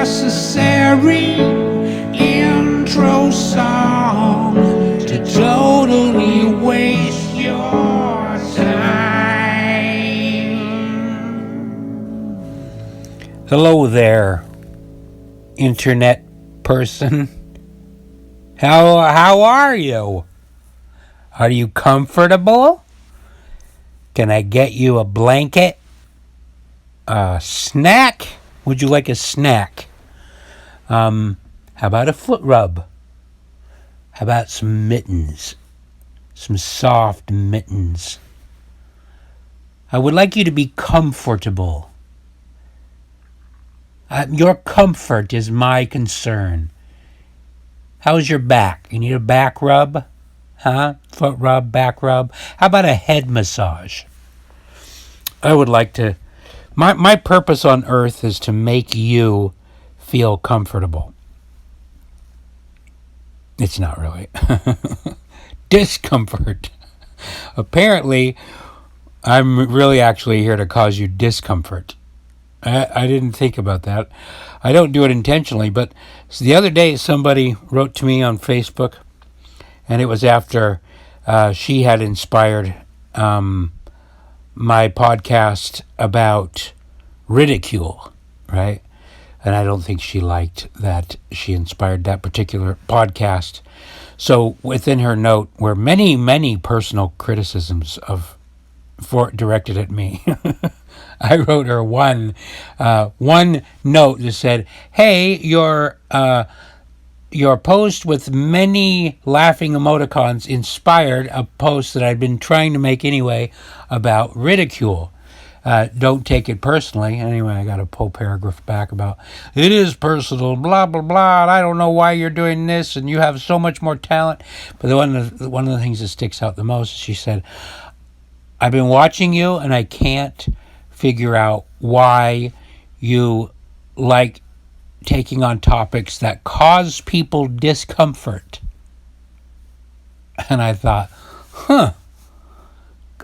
unnecessary intro song to totally waste your time. Hello there, internet person. How are you? Are you comfortable? Can I get you a blanket? A snack? Would you like a snack? How about a foot rub? How about some mittens? Some soft mittens. I would like you to be comfortable. Your comfort is my concern. How's your back? You need a back rub? Huh? Foot rub, back rub? How about a head massage? I would like to... My purpose on earth is to make you feel comfortable. It's not really. Discomfort. Apparently, I'm really actually here to cause you discomfort. I didn't think about that. I don't do it intentionally, but the other day somebody wrote to me on Facebook, and it was after she had inspired my podcast about ridicule, right? And I don't think she liked that she inspired that particular podcast. So within her note were many, many personal criticisms directed at me. I wrote her one note that said, "Hey, your post with many laughing emoticons inspired a post that I'd been trying to make anyway about ridicule. Don't take it personally." Anyway, I got a whole paragraph back about, "It is personal, blah, blah, blah, and I don't know why you're doing this, and you have so much more talent." But one of the things that sticks out the most, she said, "I've been watching you, and I can't figure out why you like taking on topics that cause people discomfort." And I thought,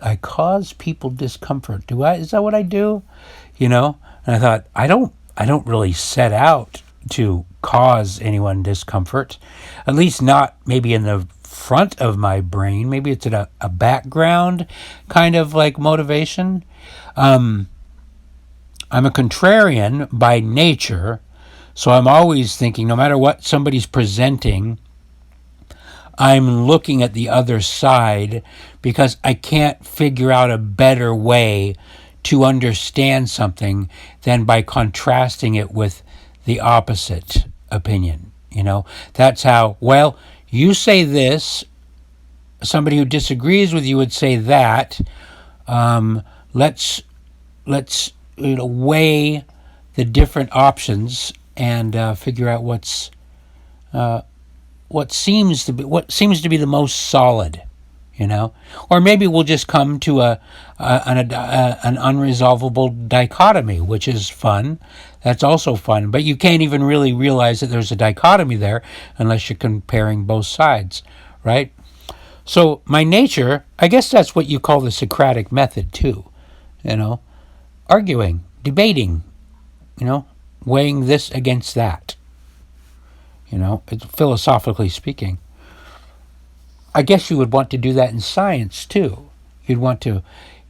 I cause people discomfort. Is that what I do? And I thought, I don't really set out to cause anyone discomfort. At least not maybe in the front of my brain. Maybe it's a background kind of like motivation. I'm a contrarian by nature, so I'm always thinking, no matter what somebody's presenting, I'm looking at the other side because I can't figure out a better way to understand something than by contrasting it with the opposite opinion. That's how, well, you say this, somebody who disagrees with you would say that. Let's weigh the different options and figure out what seems to be the most solid, or maybe we'll just come to an unresolvable dichotomy, which is fun. That's also fun, but you can't even really realize that there's a dichotomy there unless you're comparing both sides, right? So my nature, I guess that's what you call the Socratic method too, arguing, debating, weighing this against that. Philosophically speaking. I guess you would want to do that in science too. You'd want to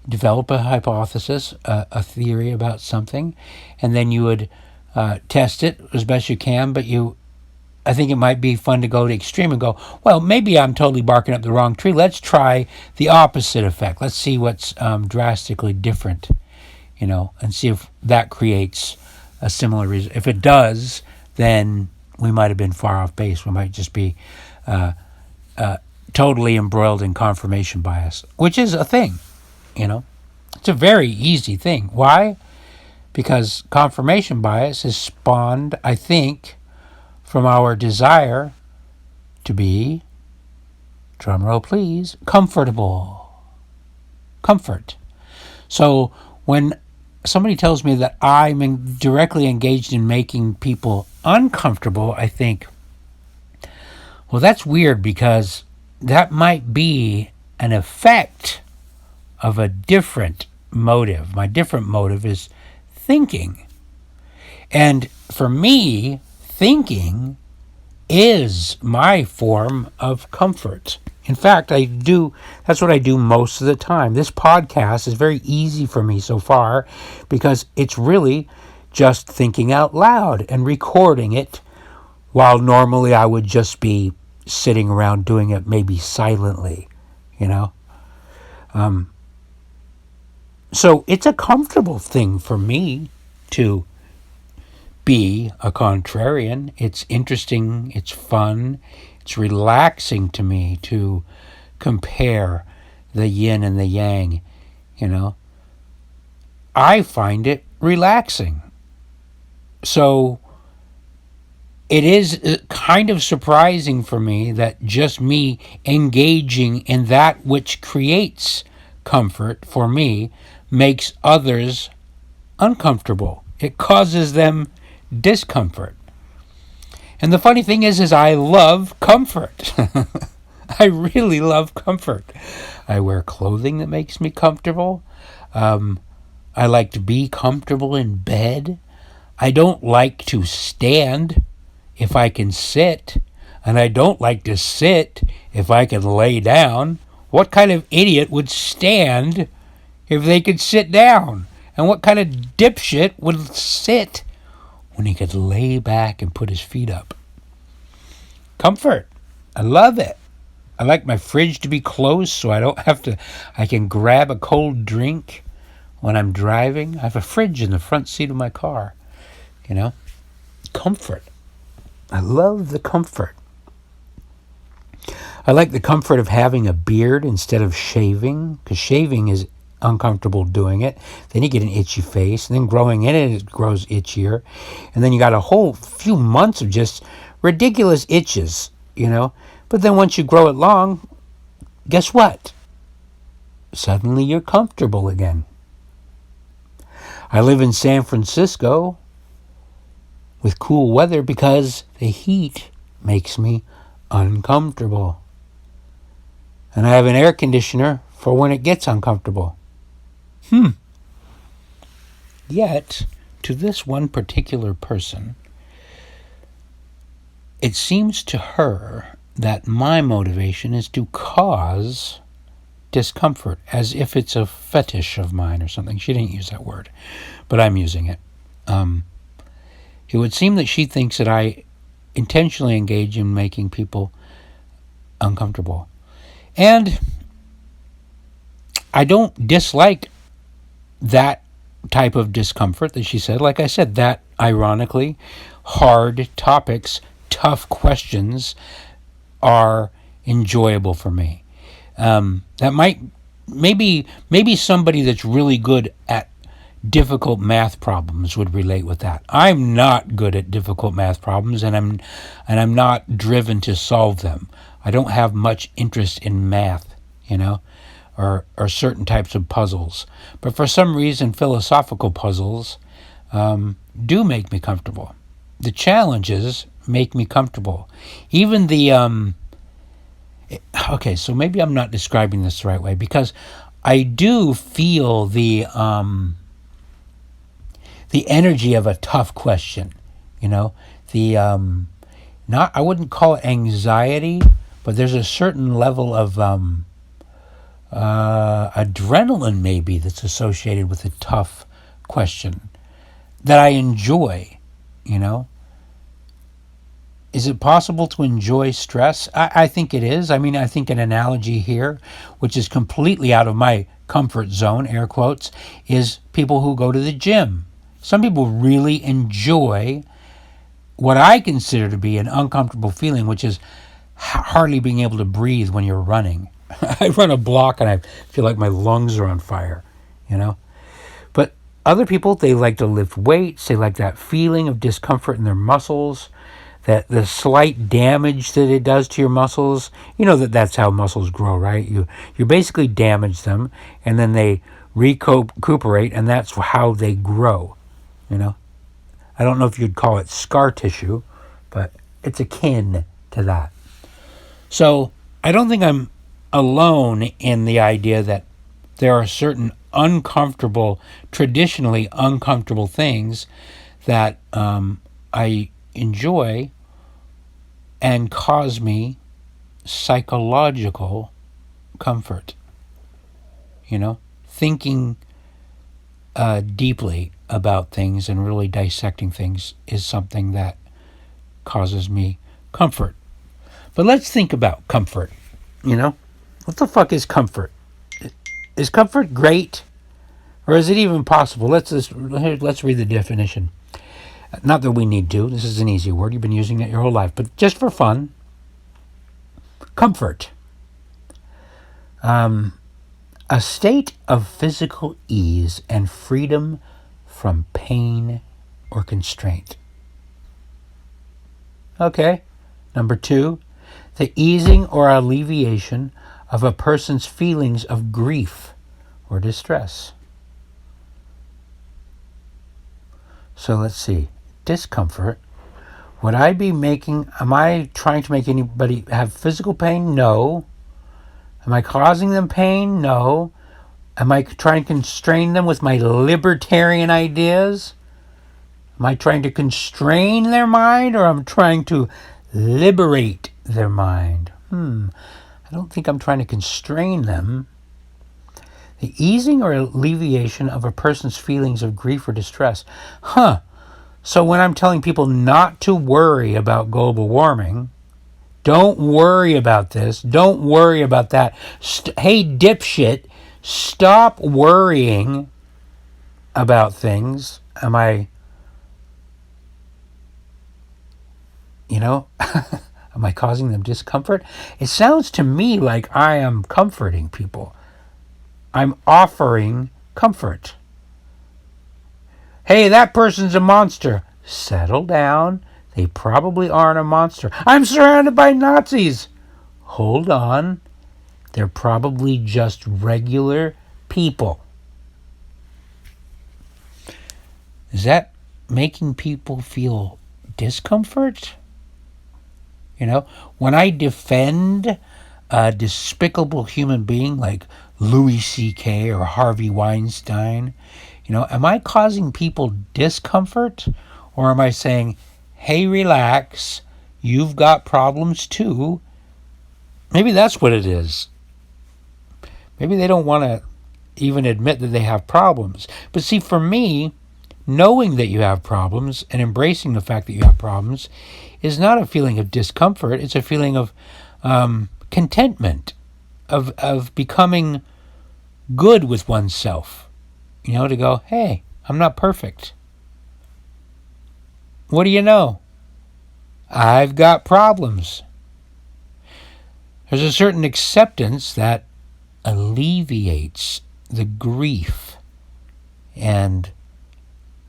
develop a hypothesis, a theory about something, and then you would test it as best you can, but I think it might be fun to go to extreme and go, well, maybe I'm totally barking up the wrong tree. Let's try the opposite effect. Let's see what's drastically different, and see if that creates a similar result. If it does, then we might have been far off base. We might just be totally embroiled in confirmation bias, which is a thing, It's a very easy thing. Why? Because confirmation bias is spawned, I think, from our desire to be, drumroll please, comfortable. Comfort. So when somebody tells me that I'm directly engaged in making people uncomfortable, I think, well, that's weird because that might be an effect of a different motive. My different motive is thinking. And for me, thinking is my form of comfort. In fact, that's what I do most of the time. This podcast is very easy for me so far because it's really just thinking out loud and recording it, while normally I would just be sitting around doing it maybe silently, you know? So it's a comfortable thing for me to be a contrarian. It's interesting, it's fun, it's relaxing to me to compare the yin and the yang, you know. I find it relaxing. So it is kind of surprising for me that just me engaging in that which creates comfort for me makes others uncomfortable. It causes them discomfort. And the funny thing is I love comfort. I really love comfort. I wear clothing that makes me comfortable. I like to be comfortable in bed. I don't like to stand if I can sit. And I don't like to sit if I can lay down. What kind of idiot would stand if they could sit down? And what kind of dipshit would sit when he could lay back and put his feet up? Comfort. I love it. I like my fridge to be closed so I can grab a cold drink when I'm driving. I have a fridge in the front seat of my car, you know. Comfort. I love the comfort. I like the comfort of having a beard instead of shaving, because shaving is uncomfortable doing it. Then you get an itchy face, and then growing in it grows itchier. And then you got a whole few months of just ridiculous itches, you know. But then once you grow it long, guess what? Suddenly you're comfortable again. I live in San Francisco with cool weather because the heat makes me uncomfortable. And I have an air conditioner for when it gets uncomfortable. Yet, to this one particular person, it seems to her that my motivation is to cause discomfort, as if it's a fetish of mine or something. She didn't use that word, but I'm using it. It would seem that she thinks that I intentionally engage in making people uncomfortable. And I don't dislike that type of discomfort that she said. Like I said, that ironically, hard topics, tough questions are enjoyable for me. That might, maybe somebody that's really good at difficult math problems would relate with that. I'm not good at difficult math problems, and I'm not driven to solve them. I don't have much interest in math, you know, or certain types of puzzles. But for some reason, philosophical puzzles do make me comfortable. The challenges make me comfortable. Even the okay, so maybe I'm not describing this the right way, because I do feel the energy of a tough question, you know, the I wouldn't call it anxiety, but there's a certain level of adrenaline maybe that's associated with a tough question that I enjoy, you know. Is it possible to enjoy stress? I think it is. I mean, I think an analogy here, which is completely out of my comfort zone, air quotes, is people who go to the gym. Some people really enjoy what I consider to be an uncomfortable feeling, which is hardly being able to breathe when you're running. I run a block and I feel like my lungs are on fire, you know. But other people, they like to lift weights. They like that feeling of discomfort in their muscles, that the slight damage that it does to your muscles. You know that's how muscles grow, right? You basically damage them, and then they recuperate, and that's how they grow, you know. I don't know if you'd call it scar tissue, but it's akin to that. So I don't think I'm alone in the idea that there are certain traditionally uncomfortable things that I enjoy and cause me psychological comfort. Thinking deeply about things and really dissecting things is something that causes me comfort. But let's think about comfort. What the fuck is comfort? Is comfort great, or is it even possible? Let's read the definition. Not that we need to. This is an easy word. You've been using it your whole life, but just for fun. Comfort. A state of physical ease and freedom from pain or constraint. Okay. Number 2, the easing or alleviation of a person's feelings of grief or distress. So let's see. Discomfort. Am I trying to make anybody have physical pain? No. Am I causing them pain? No. Am I trying to constrain them with my libertarian ideas? Am I trying to constrain their mind, or am I trying to liberate their mind? I don't think I'm trying to constrain them. The easing or alleviation of a person's feelings of grief or distress. So when I'm telling people not to worry about global warming, don't worry about this, don't worry about that. Hey, dipshit, stop worrying about things. Am I, am I causing them discomfort? It sounds to me like I am comforting people. I'm offering comfort. Hey, that person's a monster. Settle down. They probably aren't a monster. I'm surrounded by Nazis. Hold on. They're probably just regular people. Is that making people feel discomfort? When I defend a despicable human being like Louis C.K. or Harvey Weinstein, am I causing people discomfort? Or am I saying, hey, relax, you've got problems too? Maybe that's what it is. Maybe they don't want to even admit that they have problems. But see, for me, knowing that you have problems and embracing the fact that you have problems is not a feeling of discomfort. It's a feeling of contentment, of becoming good with oneself. To go, hey, I'm not perfect. What do you know? I've got problems. There's a certain acceptance that alleviates the grief and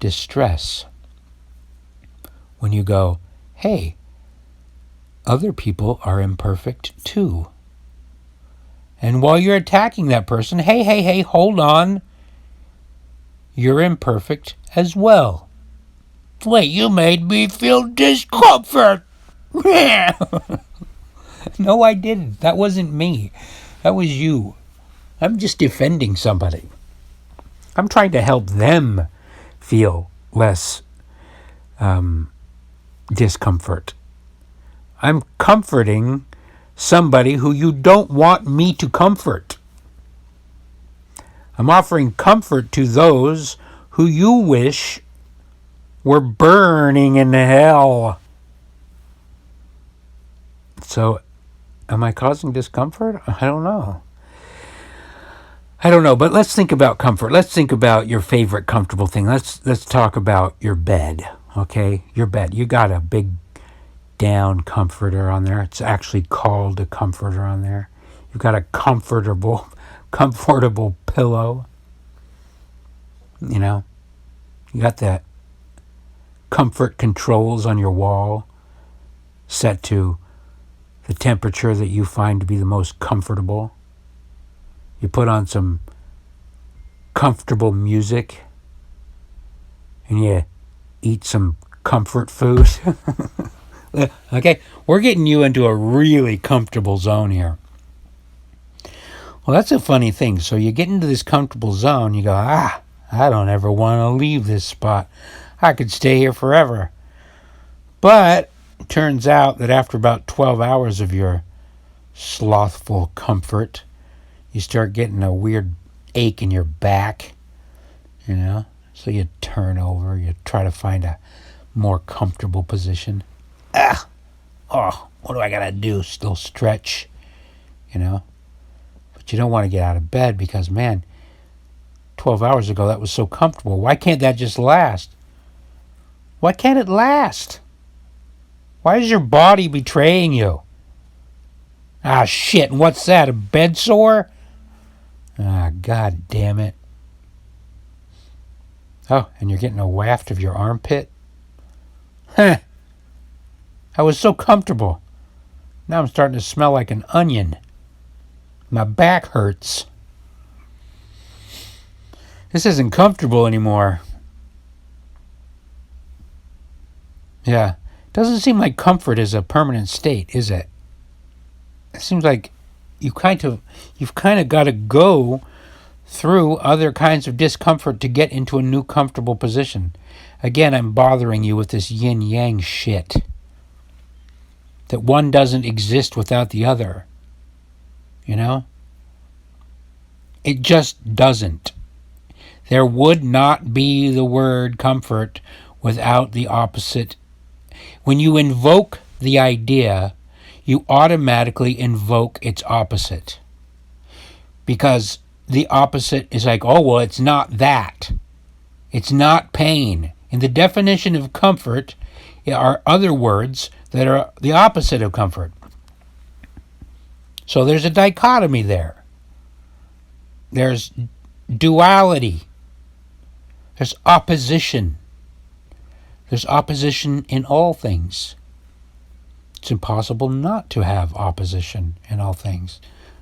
distress when you go, hey, other people are imperfect too. And while you're attacking that person, hey, hold on. You're imperfect as well. Wait, you made me feel discomfort. No, I didn't. That wasn't me. That was you. I'm just defending somebody. I'm trying to help them feel less discomfort. I'm comforting somebody who you don't want me to comfort. I'm offering comfort to those who you wish were burning in hell. So, am I causing discomfort? I don't know. But let's think about comfort. Let's think about your favorite comfortable thing. Let's talk about your bed, okay? Your bed. You got a big down comforter on there. It's actually called a comforter on there. You've got a comfortable pillow. You got that comfort controls on your wall set to the temperature that you find to be the most comfortable. You put on some comfortable music and you eat some comfort food. Okay, we're getting you into a really comfortable zone here. Well, that's a funny thing. So you get into this comfortable zone, you go, I don't ever want to leave this spot. I could stay here forever. But it turns out that after about 12 hours of your slothful comfort, you start getting a weird ache in your back, So you turn over, you try to find a more comfortable position. What do I gotta do? Still stretch, But you don't want to get out of bed because, man, 12 hours ago that was so comfortable. Why can't that just last? Why can't it last? Why is your body betraying you? Shit, and what's that, a bed sore? God damn it. Oh, and you're getting a waft of your armpit? I was so comfortable. Now I'm starting to smell like an onion. My back hurts. This isn't comfortable anymore. Yeah. Doesn't seem like comfort is a permanent state, is it? It seems like you've kind of got to go through other kinds of discomfort to get into a new comfortable position. Again, I'm bothering you with this yin-yang shit. That one doesn't exist without the other. It just doesn't. There would not be the word comfort without the opposite. When you invoke the idea, you automatically invoke its opposite. Because the opposite is like, it's not that. It's not pain. In the definition of comfort are other words that are the opposite of comfort. So there's a dichotomy there. There's duality. There's opposition. There's opposition in all things. It's impossible not to have opposition in all things.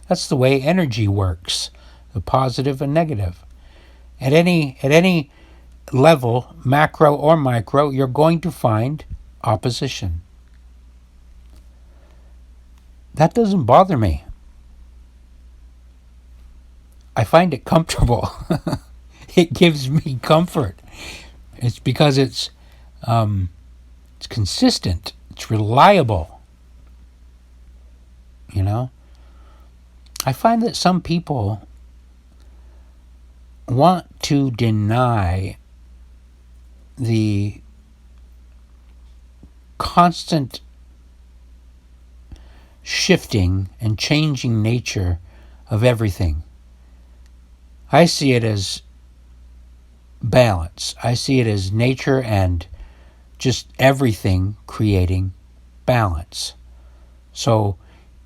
That's the way energy works, the positive and negative. At any level, macro or micro, you're going to find opposition. That doesn't bother me. I find it comfortable. It gives me comfort. It's because it's consistent. It's reliable. I find that some people want to deny the constant shifting and changing nature of everything. I see it as balance. I see it as nature and just everything creating balance. So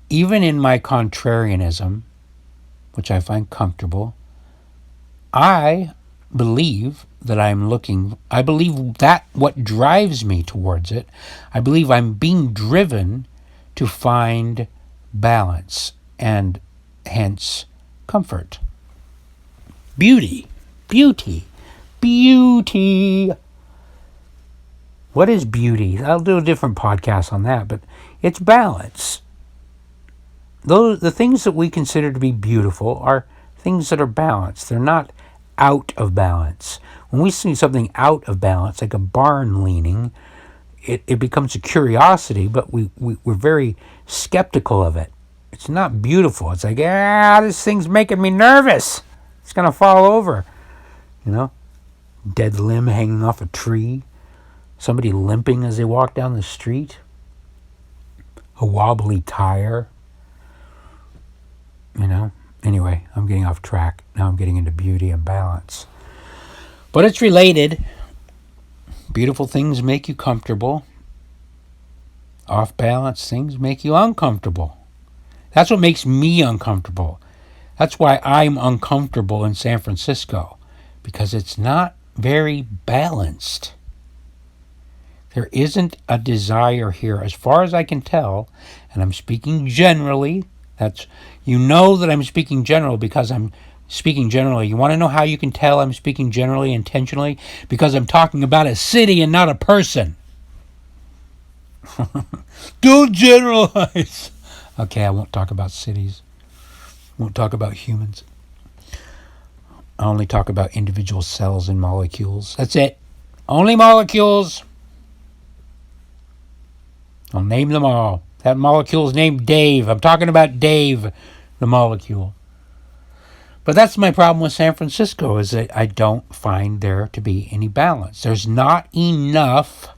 even in my contrarianism, which I find comfortable, I believe that I believe that what drives me towards it, I believe I'm being driven to find balance and hence comfort. Beauty. What is beauty? I'll do a different podcast on that, but it's balance. The things that we consider to be beautiful are things that are balanced. They're not out of balance. When we see something out of balance, like a barn leaning, it becomes a curiosity, but we're very skeptical of it. It's not beautiful. It's like, this thing's making me nervous. It's going to fall over. Dead limb hanging off a tree. Somebody limping as they walk down the street. A wobbly tire. Anyway, I'm getting off track. Now I'm getting into beauty and balance. But it's related. Beautiful things make you comfortable. Off-balance things make you uncomfortable. That's what makes me uncomfortable. That's why I'm uncomfortable in San Francisco. Because it's not very balanced. There isn't a desire here, as far as I can tell, and I'm speaking generally. That I'm speaking general because I'm speaking generally. You want to know how you can tell I'm speaking generally, intentionally? Because I'm talking about a city and not a person. Don't generalize. Okay, I won't talk about cities. I won't talk about humans. I only talk about individual cells and molecules. That's it. Only molecules. I'll name them all. That molecule's named Dave. I'm talking about Dave, the molecule. But that's my problem with San Francisco, is that I don't find there to be any balance. There's not enough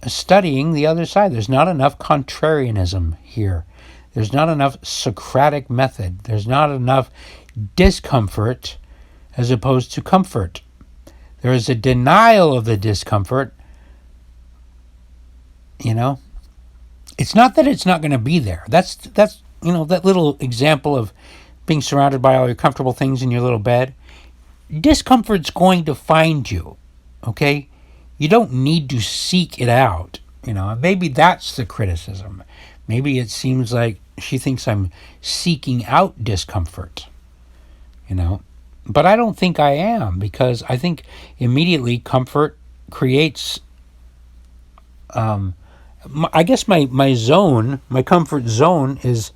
studying the other side. There's not enough contrarianism here. There's not enough Socratic method. There's not enough discomfort as opposed to comfort. There is a denial of the discomfort. It's not that it's not going to be there. That's that little example of being surrounded by all your comfortable things in your little bed. Discomfort's going to find you, okay? You don't need to seek it out, Maybe that's the criticism. Maybe it seems like she thinks I'm seeking out discomfort, But I don't think I am, because I think immediately comfort creates I guess my comfort zone is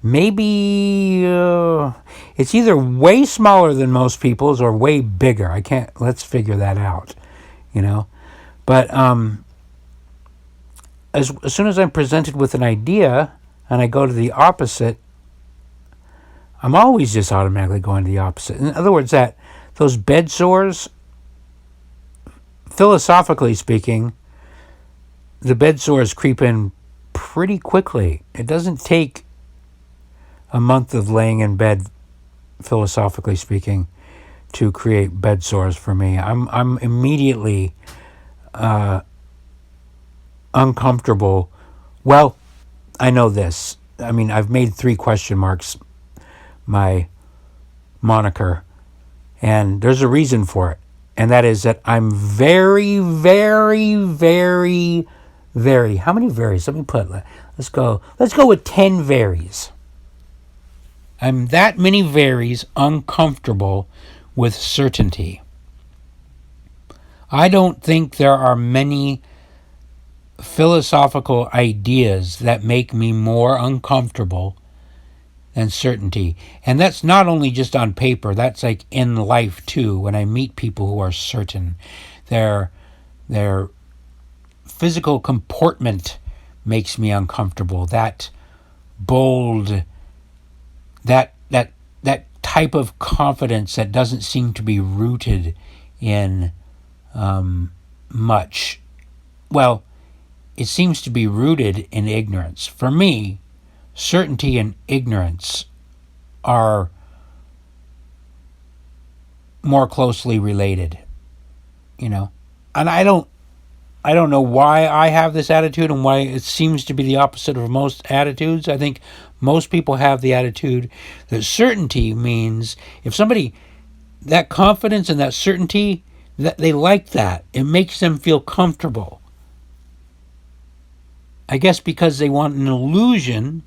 maybe it's either way smaller than most people's or way bigger. Let's figure that out, But as soon as I'm presented with an idea and I go to the opposite, I'm always just automatically going to the opposite. In other words, those bed sores, philosophically speaking, the bed sores creep in pretty quickly. It doesn't take a month of laying in bed, philosophically speaking, to create bed sores for me. I'm immediately uncomfortable. Well, I know this. I mean, I've made 3 question marks my moniker, and there's a reason for it. And that is that I'm very, very, very, very, how many varies? Let's go with 10 varies. I'm that many varies uncomfortable with certainty. I don't think there are many philosophical ideas that make me more uncomfortable than certainty. And that's not only just on paper, that's like in life too. When I meet people who are certain, their physical comportment makes me uncomfortable. That bold, that type of confidence that doesn't seem to be rooted in much. Well, it seems to be rooted in ignorance. For me, certainty and ignorance are more closely related, And I don't know why I have this attitude and why it seems to be the opposite of most attitudes. I think most people have the attitude that certainty means if somebody, that confidence and that certainty, that they like that. It makes them feel comfortable. I guess because they want an illusion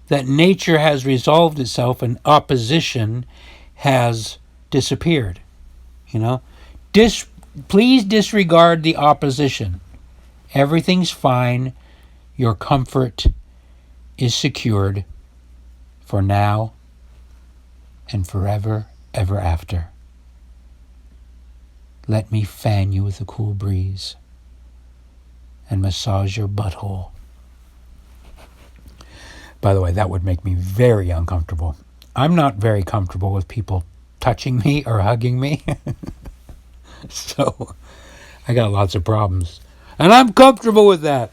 that nature has resolved itself and opposition has disappeared. Please disregard the opposition. Everything's fine. Your comfort is secured for now and forever, ever after. Let me fan you with a cool breeze and massage your butthole. By the way, that would make me very uncomfortable. I'm not very comfortable with people touching me or hugging me. So I got lots of problems. And I'm comfortable with that.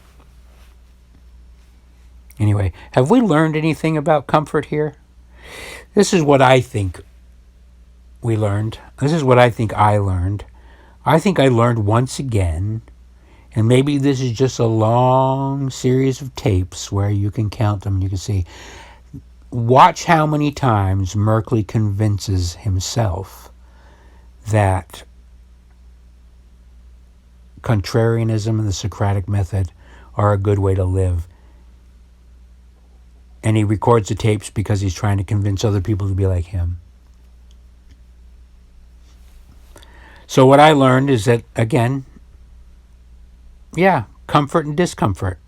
Anyway, have we learned anything about comfort here? This is what I think we learned. This is what I think I learned. I think I learned once again, and maybe this is just a long series of tapes where you can count them and you can see. Watch how many times Merkley convinces himself that contrarianism and the Socratic method are a good way to live. And he records the tapes because he's trying to convince other people to be like him. So what I learned is that, again, comfort and discomfort.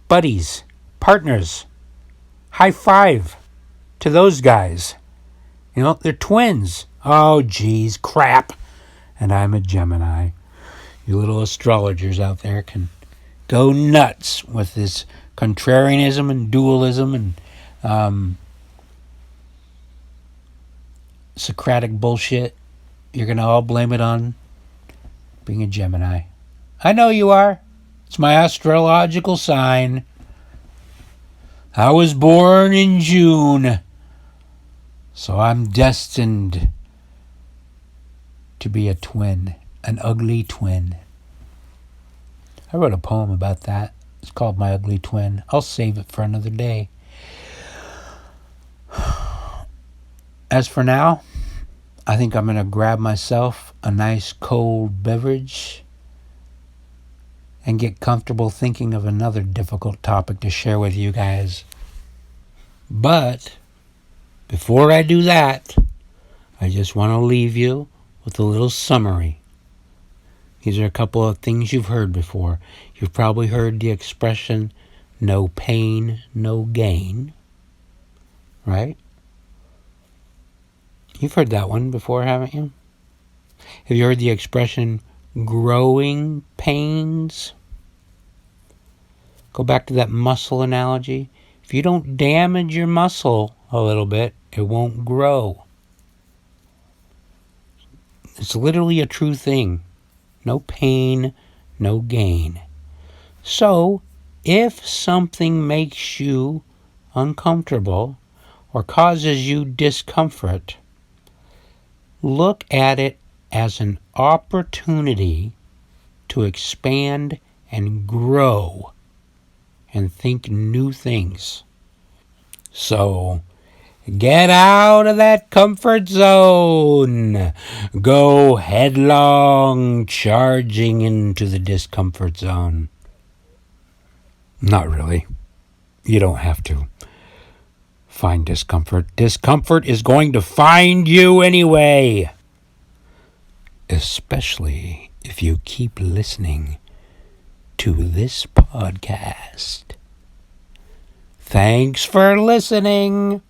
Buddies, partners, high five to those guys. They're twins. Oh, geez, crap. And I'm a Gemini. You little astrologers out there can go nuts with this contrarianism and dualism and Socratic bullshit. You're going to all blame it on being a Gemini. I know you are. It's my astrological sign. I was born in June, so I'm destined to be a twin, an ugly twin. I wrote a poem about that. It's called My Ugly Twin. I'll save it for another day. As for now, I think I'm going to grab myself a nice cold beverage and get comfortable thinking of another difficult topic to share with you guys. But before I do that, I just want to leave you with a little summary. These are a couple of things you've heard before. You've probably heard the expression, no pain, no gain. Right? You've heard that one before, haven't you? Have you heard the expression, growing pains? Go back to that muscle analogy. If you don't damage your muscle a little bit, it won't grow. It's literally a true thing. No pain, no gain. So, if something makes you uncomfortable or causes you discomfort, look at it as an opportunity to expand and grow and think new things. So, get out of that comfort zone. Go headlong charging into the discomfort zone. Not really. You don't have to find discomfort. Discomfort is going to find you anyway. Especially if you keep listening to this podcast. Thanks for listening.